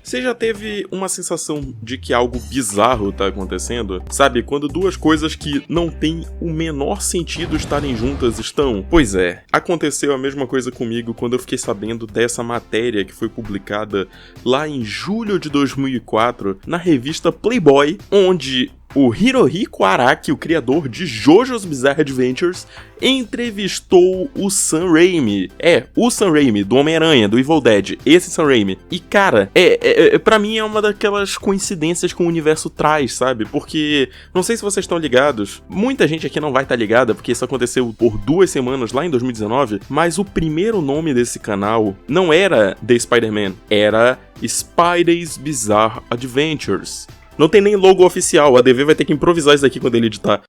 Você já teve uma sensação de que algo bizarro tá acontecendo? Sabe, quando duas coisas que não têm o menor sentido estarem juntas estão? Pois é, aconteceu a mesma coisa comigo quando eu fiquei sabendo dessa matéria que foi publicada lá em julho de 2004 na revista Playboy, onde o Hirohiko Araki, o criador de JoJo's Bizarre Adventures, entrevistou o Sam Raimi. O Sam Raimi, do Homem-Aranha, do Evil Dead, esse Sam Raimi. E cara, pra mim é uma daquelas coincidências que o universo traz, sabe? Porque, não sei se vocês estão ligados, muita gente aqui não vai estar ligada, porque isso aconteceu por 2 semanas lá em 2019, mas o primeiro nome desse canal não era The Spider-Man, era Spidey's Bizarre Adventures. Não tem nem logo oficial, a DV vai ter que improvisar isso aqui quando ele editar.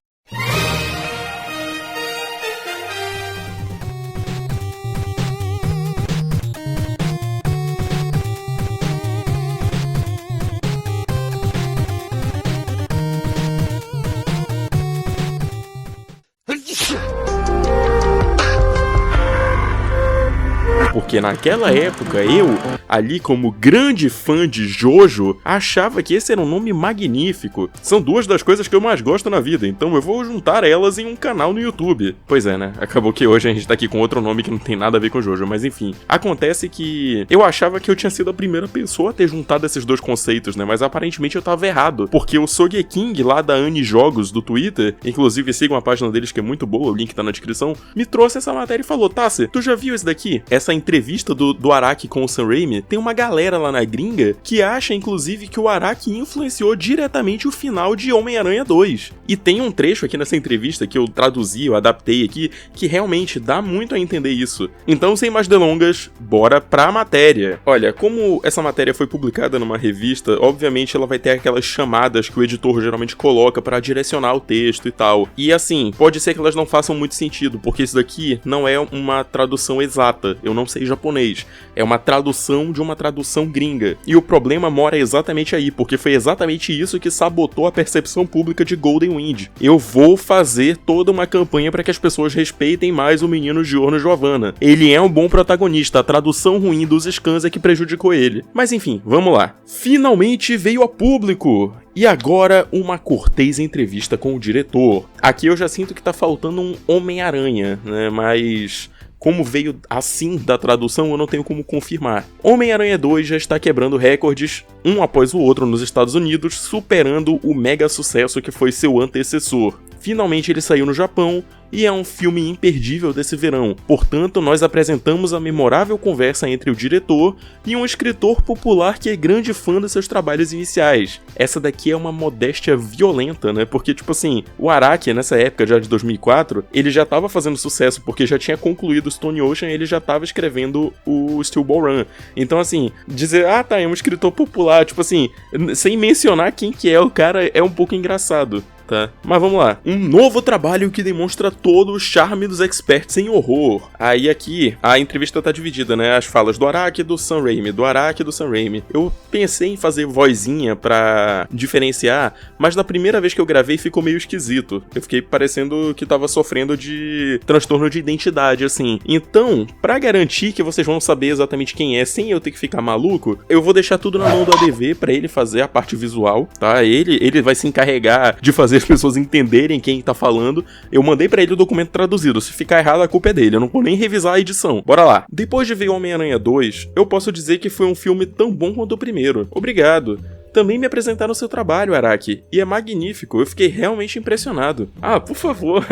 Porque naquela época eu, ali como grande fã de Jojo, achava que esse era um nome magnífico. São duas das coisas que eu mais gosto na vida, então eu vou juntar elas em um canal no YouTube. Pois é, né? Acabou que hoje a gente tá aqui com outro nome que não tem nada a ver com Jojo, mas enfim. Acontece que eu achava que eu tinha sido a primeira pessoa a ter juntado esses dois conceitos, né? Mas aparentemente eu tava errado, porque o Sogeking lá da Ani Jogos do Twitter, inclusive sigam a página deles que é muito boa, o link tá na descrição, me trouxe essa matéria e falou: Tassi, tu já viu isso daqui? Essa entrevista do Araki com o Sam Raimi, tem uma galera lá na gringa que acha, inclusive, que o Araki influenciou diretamente o final de Homem-Aranha 2. E tem um trecho aqui nessa entrevista que eu traduzi, eu adaptei aqui, que realmente dá muito a entender isso. Então, sem mais delongas, bora pra matéria. Olha, como essa matéria foi publicada numa revista, obviamente ela vai ter aquelas chamadas que o editor geralmente coloca pra direcionar o texto e tal. E assim, pode ser que elas não façam muito sentido, porque isso daqui não é uma tradução exata. Eu não sei japonês. É uma tradução de uma tradução gringa. E o problema mora exatamente aí, porque foi exatamente isso que sabotou a percepção pública de Golden Wind. Eu vou fazer toda uma campanha para que as pessoas respeitem mais o menino Giorno Giovanna. Ele é um bom protagonista, a tradução ruim dos scans é que prejudicou ele. Mas enfim, vamos lá. Finalmente veio a público! E agora, uma cortês entrevista com o diretor. Aqui eu já sinto que tá faltando um Homem-Aranha, né? Mas como veio assim da tradução, eu não tenho como confirmar. Homem-Aranha 2 já está quebrando recordes, um após o outro nos Estados Unidos, superando o mega sucesso que foi seu antecessor. Finalmente ele saiu no Japão, e é um filme imperdível desse verão. Portanto, nós apresentamos a memorável conversa entre o diretor e um escritor popular que é grande fã dos seus trabalhos iniciais. Essa daqui é uma modéstia violenta, né? Porque, tipo assim, o Araki, nessa época já de 2004, ele já tava fazendo sucesso, porque já tinha concluído Stone Ocean e ele já tava escrevendo o Steel Ball Run. Então, assim, dizer, é um escritor popular, tipo assim, sem mencionar quem que é o cara, é um pouco engraçado. Tá? Mas vamos lá. Um novo trabalho que demonstra todo o charme dos experts em horror. Aí aqui, a entrevista tá dividida, né? As falas do Araki e do Sam Raimi, do Araki e do Sam Raimi. Eu pensei em fazer vozinha pra diferenciar, mas na primeira vez que eu gravei ficou meio esquisito. Eu fiquei parecendo que tava sofrendo de transtorno de identidade, assim. Então, pra garantir que vocês vão saber exatamente quem é, sem eu ter que ficar maluco, eu vou deixar tudo na mão do ADV pra ele fazer a parte visual, tá? Ele vai se encarregar de fazer as pessoas entenderem quem tá falando. Eu mandei pra ele o documento traduzido. Se ficar errado, a culpa é dele. Eu não vou nem revisar a edição. Bora lá. Depois de ver Homem-Aranha 2, eu posso dizer que foi um filme tão bom quanto o primeiro. Obrigado. Também me apresentaram seu trabalho, Araki, e é magnífico, eu fiquei realmente impressionado. Por favor.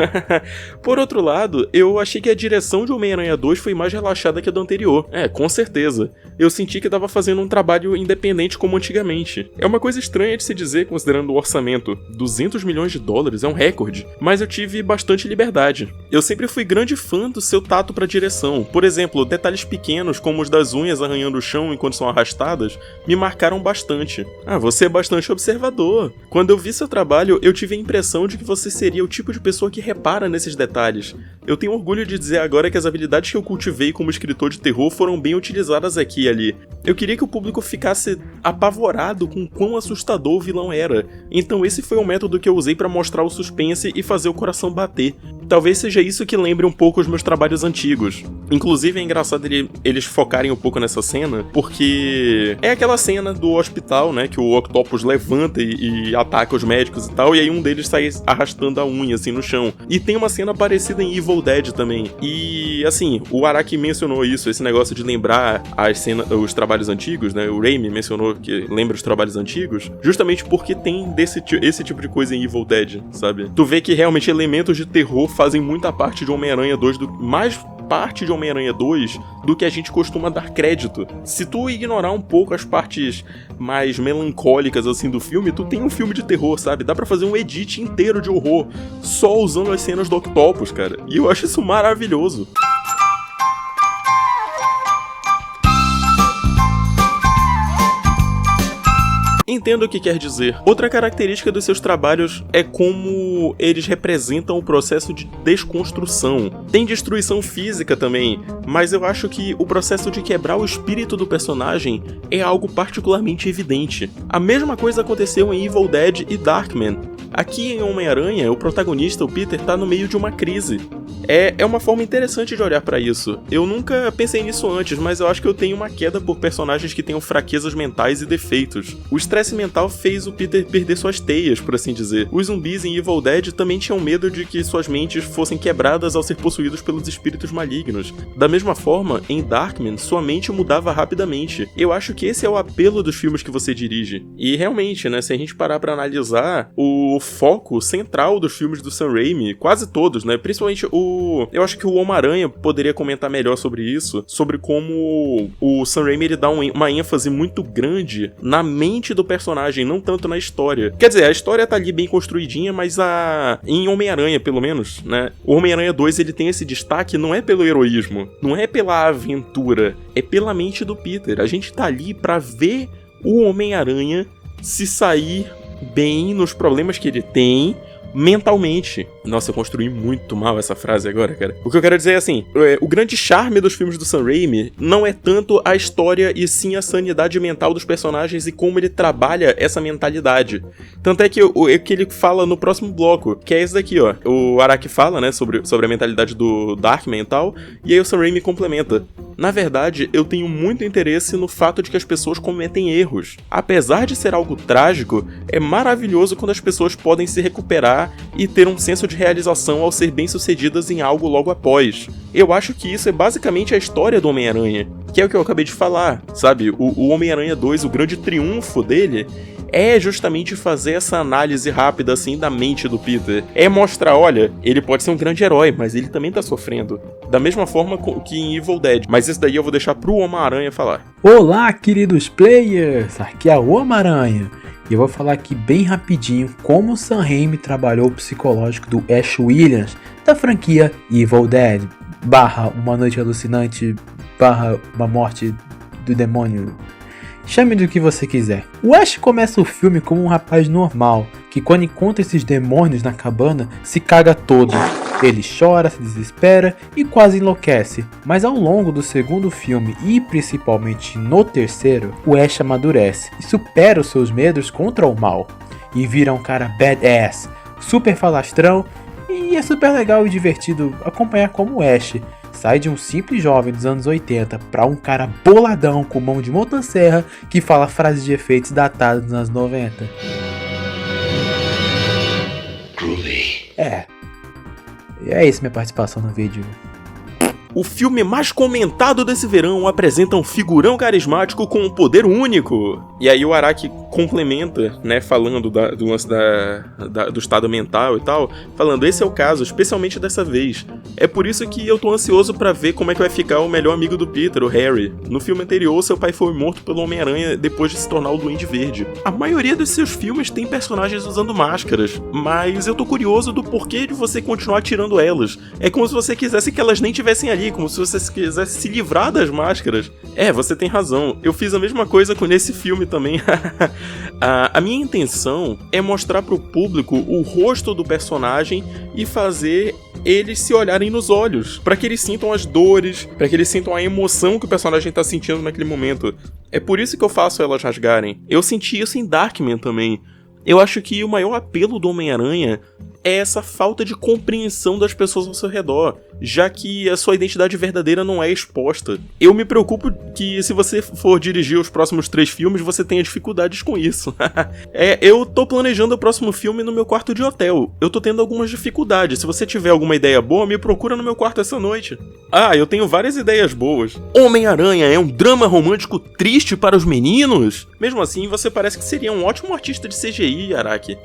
Por outro lado, eu achei que a direção de Homem-Aranha 2 foi mais relaxada que a do anterior. Com certeza. Eu senti que tava fazendo um trabalho independente como antigamente. É uma coisa estranha de se dizer, considerando o orçamento. 200 milhões de dólares é um recorde, mas eu tive bastante liberdade. Eu sempre fui grande fã do seu tato pra direção. Por exemplo, detalhes pequenos, como os das unhas arranhando o chão enquanto são arrastadas, me marcaram bastante. Você é bastante observador. Quando eu vi seu trabalho, eu tive a impressão de que você seria o tipo de pessoa que repara nesses detalhes. Eu tenho orgulho de dizer agora que as habilidades que eu cultivei como escritor de terror foram bem utilizadas aqui e ali. Eu queria que o público ficasse apavorado com quão assustador o vilão era. Então esse foi o método que eu usei pra mostrar o suspense e fazer o coração bater. talvez seja isso que lembre um pouco os meus trabalhos antigos. Inclusive é engraçado eles focarem um pouco nessa cena, porque é aquela cena do hospital, né, que o Octopus levanta e ataca os médicos e tal, e aí um deles sai arrastando a unha, assim, no chão. E tem uma cena parecida em Evil Dead também. E, assim, o Araki mencionou isso, esse negócio de lembrar os trabalhos antigos, né, o Raimi mencionou que lembra os trabalhos antigos, justamente porque tem esse tipo de coisa em Evil Dead, sabe? Tu vê que realmente elementos de terror fazem muita parte de Homem-Aranha 2, mais parte de Homem-Aranha 2 do que a gente costuma dar crédito. Se tu ignorar um pouco as partes mais melancólicas assim do filme, tu tem um filme de terror, sabe? Dá pra fazer um edit inteiro de horror só usando as cenas do Octopus, cara. E eu acho isso maravilhoso. Entendo o que quer dizer. Outra característica dos seus trabalhos é como eles representam o processo de desconstrução. Tem destruição física também, mas eu acho que o processo de quebrar o espírito do personagem é algo particularmente evidente. A mesma coisa aconteceu em Evil Dead e Darkman. Aqui em Homem-Aranha, o protagonista, o Peter, tá no meio de uma crise. É uma forma interessante de olhar pra isso. Eu nunca pensei nisso antes, mas eu acho que eu tenho uma queda por personagens que tenham fraquezas mentais e defeitos. O estresse mental fez o Peter perder suas teias, por assim dizer. Os zumbis em Evil Dead também tinham medo de que suas mentes fossem quebradas ao ser possuídos pelos espíritos malignos. Da mesma forma, em Darkman, sua mente mudava rapidamente. Eu acho que esse é o apelo dos filmes que você dirige. E realmente, né, se a gente parar pra analisar, o foco central dos filmes do Sam Raimi, quase todos, né, principalmente eu acho que o Homem-Aranha poderia comentar melhor sobre isso, sobre como o Sam Raimi ele dá uma ênfase muito grande na mente do personagem, não tanto na história. Quer dizer, a história tá ali bem construidinha, mas em Homem-Aranha, pelo menos, né, o Homem-Aranha 2 ele tem esse destaque não é pelo heroísmo, não é pela aventura, é pela mente do Peter. A gente tá ali pra ver o Homem-Aranha se sair bem nos problemas que ele tem mentalmente. Nossa, eu construí muito mal essa frase agora, cara. O que eu quero dizer é assim, o grande charme dos filmes do Sam Raimi não é tanto a história e sim a sanidade mental dos personagens e como ele trabalha essa mentalidade. Tanto é que que ele fala no próximo bloco, que é esse daqui, ó. O Araki fala, né, sobre a mentalidade do Darkman e tal, e aí o Sam Raimi complementa. Na verdade, eu tenho muito interesse no fato de que as pessoas cometem erros. Apesar de ser algo trágico, é maravilhoso quando as pessoas podem se recuperar e ter um senso de realização ao ser bem-sucedidas em algo logo após. Eu acho que isso é basicamente a história do Homem-Aranha, que é o que eu acabei de falar, sabe? O Homem-Aranha 2, o grande triunfo dele é justamente fazer essa análise rápida, assim, da mente do Peter. É mostrar, olha, ele pode ser um grande herói, mas ele também tá sofrendo. Da mesma forma que em Evil Dead. Mas isso daí eu vou deixar pro Homem-Aranha falar. Olá, queridos players! Aqui é o Homem-Aranha. E eu vou falar aqui bem rapidinho como o Sam Raimi trabalhou o psicológico do Ash Williams da franquia Evil Dead, /Uma Noite Alucinante, /Uma Morte do Demônio. Chame do que você quiser. O Ash começa o filme como um rapaz normal, que quando encontra esses demônios na cabana, se caga todo. Ele chora, se desespera e quase enlouquece. Mas ao longo do segundo filme e principalmente no terceiro, o Ash amadurece e supera os seus medos contra o mal. E vira um cara badass, super falastrão, e é super legal e divertido acompanhar como o Ash sai de um simples jovem dos anos 80 pra um cara boladão com mão de motosserra que fala frases de efeitos datadas dos anos 90. É isso minha participação no vídeo. O filme mais comentado desse verão apresenta um figurão carismático com um poder único. E aí o Araki complementa, né, falando do lance do estado mental e tal, falando, esse é o caso, especialmente dessa vez. É por isso que eu tô ansioso pra ver como é que vai ficar o melhor amigo do Peter, o Harry. No filme anterior, seu pai foi morto pelo Homem-Aranha depois de se tornar o Duende Verde. A maioria dos seus filmes tem personagens usando máscaras, mas eu tô curioso do porquê de você continuar tirando elas. É como se você quisesse que elas nem tivessem ali, como se você quisesse se livrar das máscaras. É, você tem razão. Eu fiz a mesma coisa com esse filme também. A minha intenção é mostrar pro público o rosto do personagem e fazer eles se olharem nos olhos, para que eles sintam as dores, para que eles sintam a emoção que o personagem tá sentindo naquele momento. É por isso que eu faço elas rasgarem. Eu senti isso em Darkman também. Eu acho que o maior apelo do Homem-Aranha é essa falta de compreensão das pessoas ao seu redor, já que a sua identidade verdadeira não é exposta. Eu me preocupo que se você for dirigir os próximos 3 filmes, você tenha dificuldades com isso. Eu tô planejando o próximo filme no meu quarto de hotel. Eu tô tendo algumas dificuldades. Se você tiver alguma ideia boa, me procura no meu quarto essa noite. Eu tenho várias ideias boas. Homem-Aranha é um drama romântico triste para os meninos? Mesmo assim, você parece que seria um ótimo artista de CGI, Araki.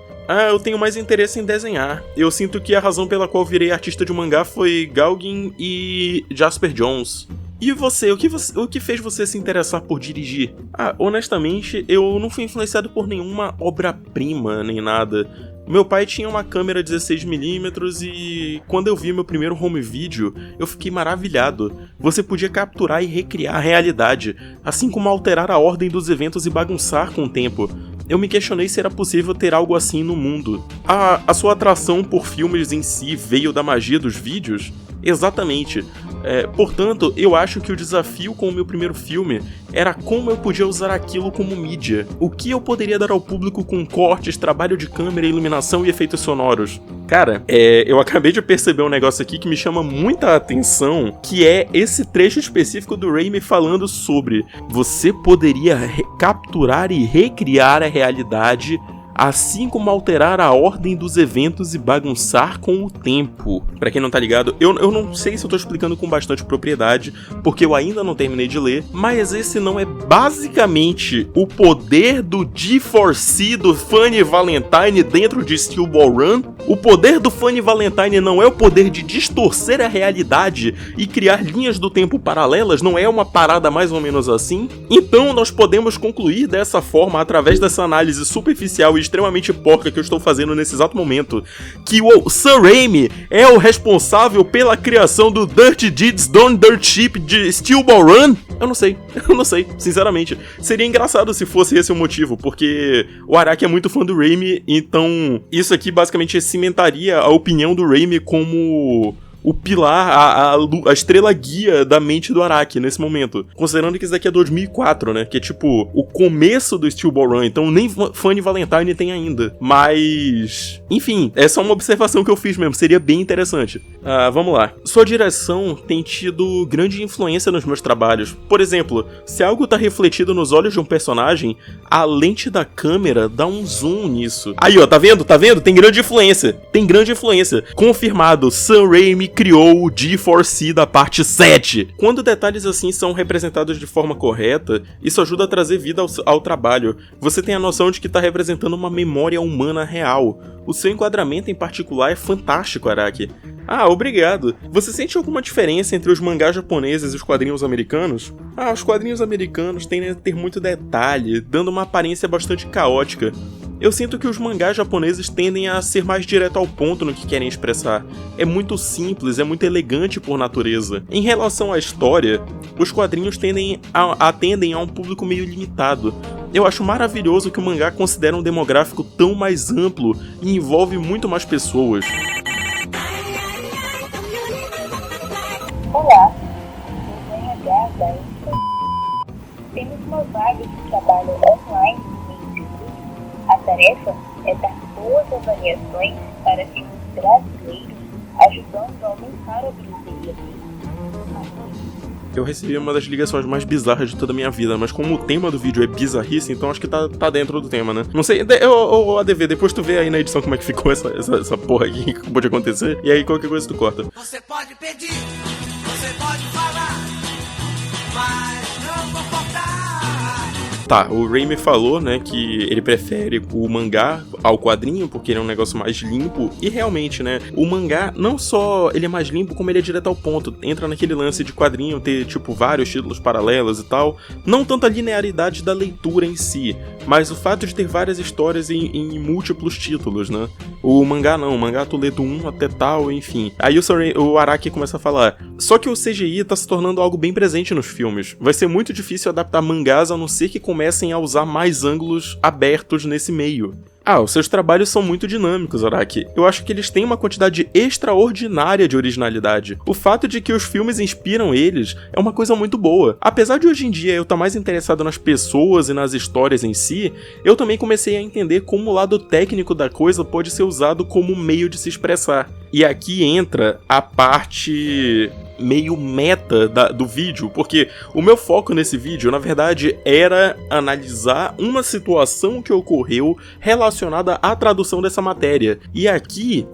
Eu tenho mais interesse em desenhar. Eu sinto que a razão pela qual virei artista de mangá foi Gauguin e Jasper Jones. E você, o que fez você se interessar por dirigir? Honestamente, eu não fui influenciado por nenhuma obra-prima, nem nada. Meu pai tinha uma câmera 16mm e quando eu vi meu primeiro home video, eu fiquei maravilhado. Você podia capturar e recriar a realidade, assim como alterar a ordem dos eventos e bagunçar com o tempo. Eu me questionei se era possível ter algo assim no mundo. A sua atração por filmes em si veio da magia dos vídeos? Exatamente. Portanto, eu acho que o desafio com o meu primeiro filme era como eu podia usar aquilo como mídia. O que eu poderia dar ao público com cortes, trabalho de câmera, iluminação e efeitos sonoros. Cara, eu acabei de perceber um negócio aqui que me chama muita atenção, que é esse trecho específico do Raimi falando sobre você poderia capturar e recriar a realidade, assim como alterar a ordem dos eventos e bagunçar com o tempo. Pra quem não tá ligado, eu não sei se eu tô explicando com bastante propriedade, porque eu ainda não terminei de ler, mas esse não é basicamente o poder do G4C do Funny Valentine dentro de Steel Ball Run? O poder do Funny Valentine não é o poder de distorcer a realidade e criar linhas do tempo paralelas? Não é uma parada mais ou menos assim? Então nós podemos concluir dessa forma, através dessa análise superficial e extremamente porca que eu estou fazendo nesse exato momento, que o Sam Raimi é o responsável pela criação do Dirty Deeds Done Dirt Cheap de Steel Ball Run? Eu não sei, sinceramente. Seria engraçado se fosse esse o motivo, porque o Araki é muito fã do Raimi, então isso aqui basicamente cimentaria a opinião do Raimi como o pilar, a estrela guia da mente do Araki nesse momento. Considerando que isso daqui é 2004, né? Que é tipo o começo do Steel Ball Run, então nem Funny Valentine tem ainda. Mas, enfim, é só uma observação que eu fiz mesmo, seria bem interessante. Vamos lá. Sua direção tem tido grande influência nos meus trabalhos. Por exemplo, se algo tá refletido nos olhos de um personagem, a lente da câmera dá um zoom nisso. Aí, ó, tá vendo? Tem grande influência. Confirmado, Sam Raimi criou o G4C da parte 7. Quando detalhes assim são representados de forma correta, isso ajuda a trazer vida ao trabalho. Você tem a noção de que está representando uma memória humana real. O seu enquadramento em particular é fantástico, Araki. Obrigado. Você sente alguma diferença entre os mangás japoneses e os quadrinhos americanos? Os quadrinhos americanos tendem a ter muito detalhe, dando uma aparência bastante caótica. Eu sinto que os mangás japoneses tendem a ser mais direto ao ponto no que querem expressar. É muito simples, é muito elegante por natureza. Em relação à história, os quadrinhos atendem a um público meio limitado. Eu acho maravilhoso que o mangá considera um demográfico tão mais amplo e envolve muito mais pessoas. Olá, eu sou RH da Insta. Temos uma vaga de trabalho online no Instituto. A tarefa é dar boas avaliações para filmes brasileiros, ajudando a aumentar a bilheteria. Eu recebi uma das ligações mais bizarras de toda a minha vida, mas como o tema do vídeo é bizarrice, então acho que tá dentro do tema, né? Não sei, ADV, depois tu vê aí na edição como é que ficou essa porra aqui que pode acontecer, e aí qualquer coisa tu corta. Você pode pedir, você pode falar, mas não vou cortar. Tá, o Raimi falou, né, que ele prefere o mangá ao quadrinho, porque ele é um negócio mais limpo, e realmente, né, o mangá não só ele é mais limpo, como ele é direto ao ponto, entra naquele lance de quadrinho ter, tipo, vários títulos paralelos e tal, não tanto a linearidade da leitura em si, mas o fato de ter várias histórias em múltiplos títulos, né, o mangá não, o mangá tu lê do 1 até tal, enfim. Aí o Araki começa a falar, só que o CGI tá se tornando algo bem presente nos filmes, vai ser muito difícil adaptar mangás a não ser que comecem a usar mais ângulos abertos nesse meio. Os seus trabalhos são muito dinâmicos, Araki. Eu acho que eles têm uma quantidade extraordinária de originalidade. O fato de que os filmes inspiram eles é uma coisa muito boa. Apesar de hoje em dia eu estar mais interessado nas pessoas e nas histórias em si, eu também comecei a entender como o lado técnico da coisa pode ser usado como meio de se expressar. E aqui entra a parte meio meta do vídeo, porque o meu foco nesse vídeo, na verdade, era analisar uma situação que ocorreu relacionada à tradução dessa matéria. E aqui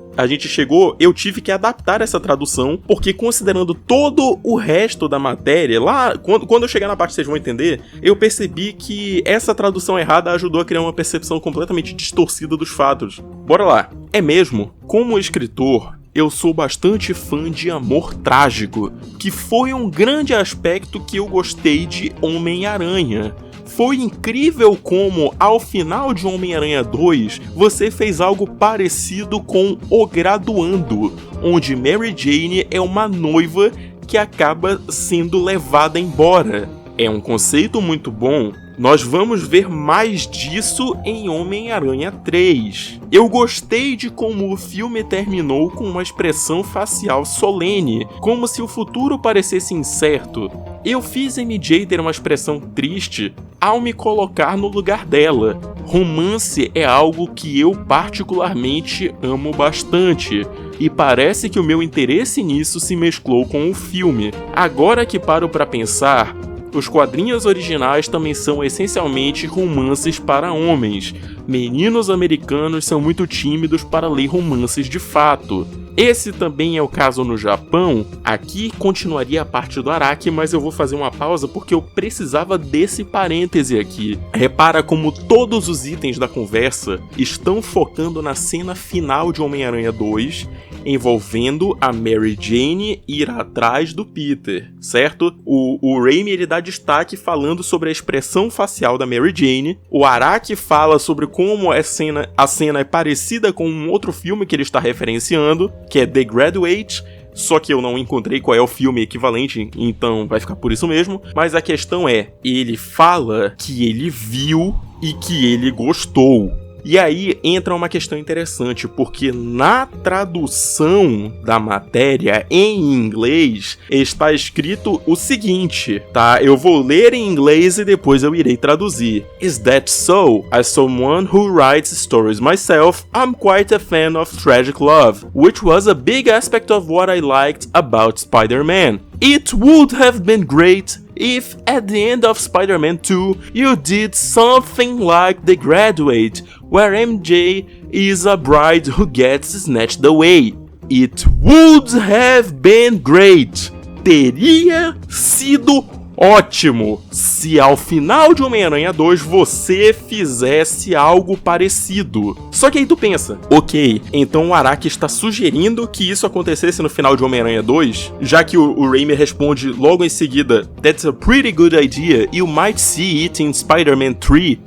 eu tive que adaptar essa tradução, porque considerando todo o resto da matéria, lá, quando eu chegar na parte que vocês vão entender, eu percebi que essa tradução errada ajudou a criar uma percepção completamente distorcida dos fatos. Bora lá. É mesmo, como escritor, eu sou bastante fã de amor trágico, que foi um grande aspecto que eu gostei de Homem-Aranha. Foi incrível como, ao final de Homem-Aranha 2, você fez algo parecido com O Graduando, onde Mary Jane é uma noiva que acaba sendo levada embora. É um conceito muito bom. Nós vamos ver mais disso em Homem-Aranha 3. Eu gostei de como o filme terminou com uma expressão facial solene, como se o futuro parecesse incerto. Eu fiz MJ ter uma expressão triste ao me colocar no lugar dela. Romance é algo que eu particularmente amo bastante, e parece que o meu interesse nisso se mesclou com o filme. Agora que paro pra pensar, os quadrinhos originais também são essencialmente romances para homens. Meninos americanos são muito tímidos para ler romances de fato. Esse também é o caso no Japão. Aqui continuaria a parte do Araki, mas eu vou fazer uma pausa porque eu precisava desse parêntese aqui. Repara como todos os itens da conversa estão focando na cena final de Homem-Aranha 2, envolvendo a Mary Jane ir atrás do Peter, certo? O Raimi ele dá destaque falando sobre a expressão facial da Mary Jane. O Araki fala sobre como a cena é parecida com um outro filme que ele está referenciando, que é The Graduate, só que eu não encontrei qual é o filme equivalente, então vai ficar por isso mesmo. Mas a questão é, ele fala que ele viu e que ele gostou. E aí entra uma questão interessante, porque na tradução da matéria em inglês está escrito o seguinte, tá? Eu vou ler em inglês e depois eu irei traduzir. Is that so? As someone who writes stories myself, I'm quite a fan of tragic love, which was a big aspect of what I liked about Spider-Man. It would have been great if at the end of Spider-Man 2 you did something like The Graduate, where MJ is a bride who gets snatched away. It would have been great. Teria sido ótimo se ao final de Homem-Aranha 2 você fizesse algo parecido. Só que aí tu pensa, ok, então o Araki está sugerindo que isso acontecesse no final de Homem-Aranha 2, já que o Raimi responde logo em seguida, That's a pretty good idea, you might see it in Spider-Man 3.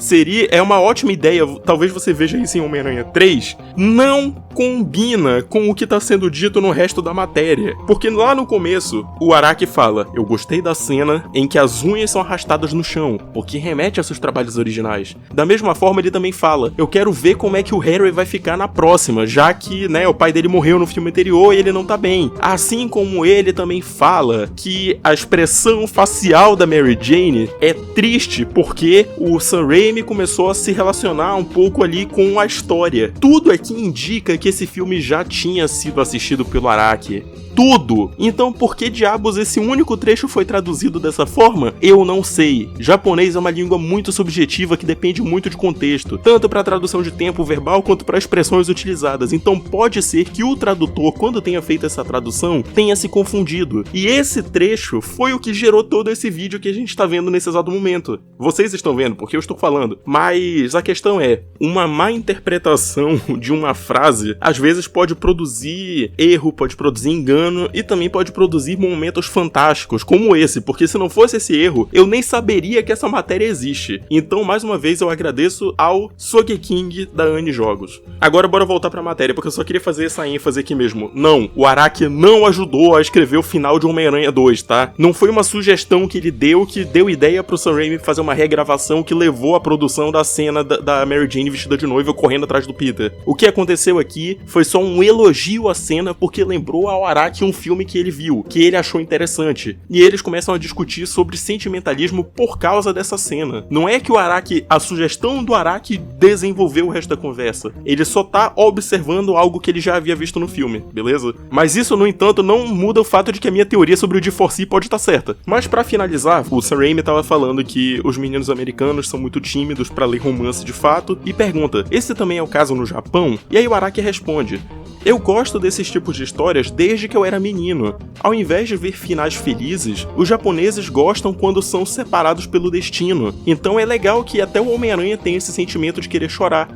É uma ótima ideia, talvez você veja isso em Homem-Aranha 3. Não combina com o que está sendo dito no resto da matéria, porque lá no começo o Araki fala, eu gostei da cena em que as unhas são arrastadas no chão, porque remete a seus trabalhos originais. Da mesma forma ele também fala, eu quero ver como é que o Harry vai ficar na próxima, já que, né, o pai dele morreu no filme anterior e ele não tá bem. Assim como ele também fala que a expressão facial da Mary Jane é triste, porque o Sam Raimi começou a se relacionar um pouco ali com a história. Tudo aqui indica que esse filme já tinha sido assistido pelo Araki. Tudo! Então por que diabos esse único trecho foi traduzido dessa forma? Eu não sei. Japonês é uma língua muito subjetiva que depende muito de contexto, tanto para tradução de tempo verbal quanto para expressões utilizadas. Então pode ser que o tradutor, quando tenha feito essa tradução, tenha se confundido. E esse trecho foi o que gerou todo esse vídeo que a gente está vendo nesse exato momento. Vocês estão vendo, porque eu estou falando. Mas a questão é, uma má interpretação de uma frase, às vezes pode produzir erro, pode produzir engano, bacana e também pode produzir momentos fantásticos, como esse, porque se não fosse esse erro, eu nem saberia que essa matéria existe. Então, mais uma vez, eu agradeço ao Sogeking da Ani Jogos. Agora, bora voltar pra matéria, porque eu só queria fazer essa ênfase aqui mesmo. Não, o Araki não ajudou a escrever o final de Homem-Aranha 2, tá? Não foi uma sugestão que ele deu, que deu ideia pro Sam Raimi fazer uma regravação que levou à produção da cena da Mary Jane vestida de noiva correndo atrás do Peter. O que aconteceu aqui foi só um elogio à cena porque lembrou ao Araki um filme que ele viu, que ele achou interessante. E eles começam a discutir sobre sentimentalismo por causa dessa cena. Não é que o Araki, a sugestão do Araki desenvolveu o resto da conversa. Ele só tá observando algo que ele já havia visto no filme, beleza? Mas isso, no entanto, não muda o fato de que a minha teoria sobre o D4C pode estar certa. Mas pra finalizar, o Sam Raimi tava falando que os meninos americanos são muito tímidos pra ler romance de fato e pergunta, esse também é o caso no Japão? E aí o Araki responde, eu gosto desses tipos de histórias desde que eu era menino. Ao invés de ver finais felizes, os japoneses gostam quando são separados pelo destino. Então é legal que até o Homem-Aranha tem esse sentimento de querer chorar.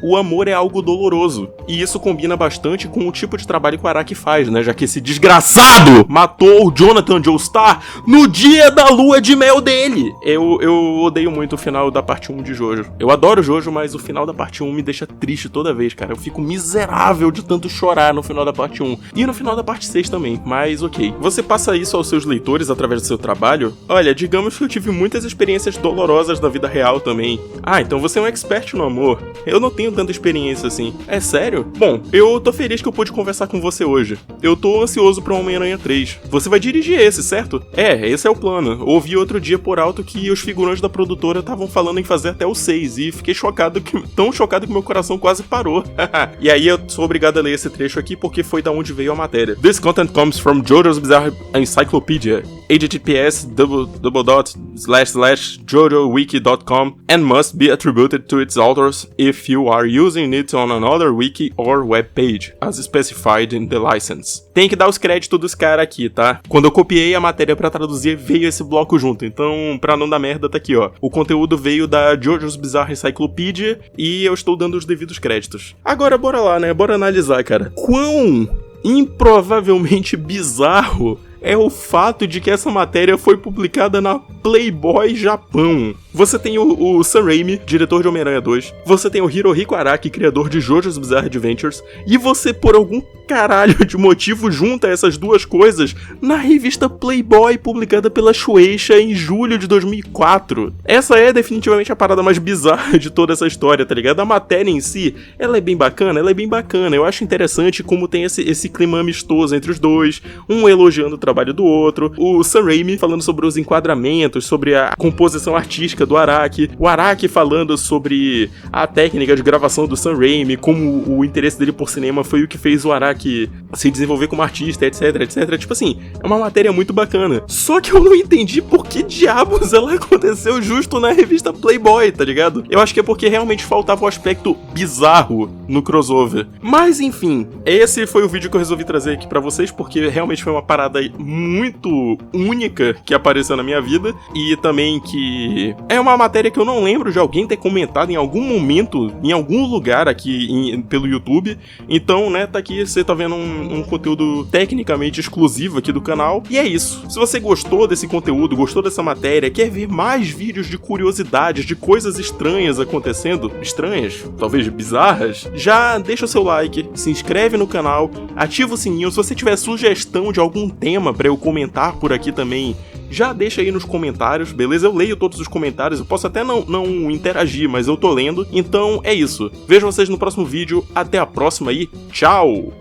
O amor é algo doloroso. E isso combina bastante com o tipo de trabalho que o Araki faz, né? Já que esse desgraçado matou o Jonathan Joestar no dia da lua de mel dele. Eu odeio muito o final da parte 1 de Jojo. Eu adoro Jojo, mas o final da parte 1 me deixa triste toda vez, cara. Eu fico miserável de tanto chorar no final da parte 1 e no final da parte 6 também, mas ok. Você passa isso aos seus leitores através do seu trabalho? Olha, digamos que eu tive muitas experiências dolorosas na vida real também. Ah, então você é um expert no amor. Eu não tenho tanta experiência assim. É sério? Bom, eu tô feliz que eu pude conversar com você hoje. Eu tô ansioso pra Homem-Aranha 3. Você vai dirigir esse, certo? Esse é o plano. Ouvi outro dia por alto que os figurões da produtora estavam falando em fazer até o 6 e fiquei tão chocado que meu coração quase parou. E aí eu sou obrigado a ler esse trecho aqui porque foi da onde veio a matéria. This content comes from Jojo's Bizarre Encyclopedia, https://jojowiki.com and must be attributed to its authors if you are using it on another wiki or web page, as specified in the license. Tem que dar os créditos dos caras aqui, tá? Quando eu copiei a matéria pra traduzir, veio esse bloco junto, então pra não dar merda tá aqui, ó. O conteúdo veio da Jojo's Bizarre Encyclopedia e eu estou dando os devidos créditos. Agora bora lá, né? Bora analisar, cara. Quão improvavelmente bizarro é o fato de que essa matéria foi publicada na Playboy Japão. Você tem o Sam Raimi, diretor de Homem-Aranha 2, você tem o Hirohiko Araki, criador de Jojo's Bizarre Adventures, e você, por algum caralho de motivo, junta essas duas coisas na revista Playboy, publicada pela Shueisha em julho de 2004. Essa é definitivamente a parada mais bizarra de toda essa história, tá ligado? A matéria em si, ela é bem bacana. Eu acho interessante como tem esse clima amistoso entre os dois, um elogiando o trabalho do outro, o Sam Raimi falando sobre os enquadramentos, sobre a composição artística do Araki, o Araki falando sobre a técnica de gravação do Sam Raimi, como o interesse dele por cinema foi o que fez o Araki se desenvolver como artista, etc, etc. Tipo assim, é uma matéria muito bacana. Só que eu não entendi por que diabos ela aconteceu justo na revista Playboy, tá ligado? Eu acho que é porque realmente faltava um aspecto bizarro no crossover. Mas enfim, esse foi o vídeo que eu resolvi trazer aqui pra vocês, porque realmente foi uma parada muito única que apareceu na minha vida, e também que é uma matéria que eu não lembro de alguém ter comentado em algum momento, em algum lugar aqui pelo YouTube. Então, né, tá aqui, você tá vendo um conteúdo tecnicamente exclusivo aqui do canal, e é isso. Se você gostou desse conteúdo, gostou dessa matéria, quer ver mais vídeos de curiosidades, de coisas estranhas acontecendo, estranhas, talvez bizarras, já deixa o seu like, se inscreve no canal, ativa o sininho. Se você tiver sugestão de algum tema pra eu comentar por aqui também, já deixa aí nos comentários, beleza? Eu leio todos os comentários, eu posso até não interagir, mas eu tô lendo. Então é isso. Vejo vocês no próximo vídeo, até a próxima e tchau!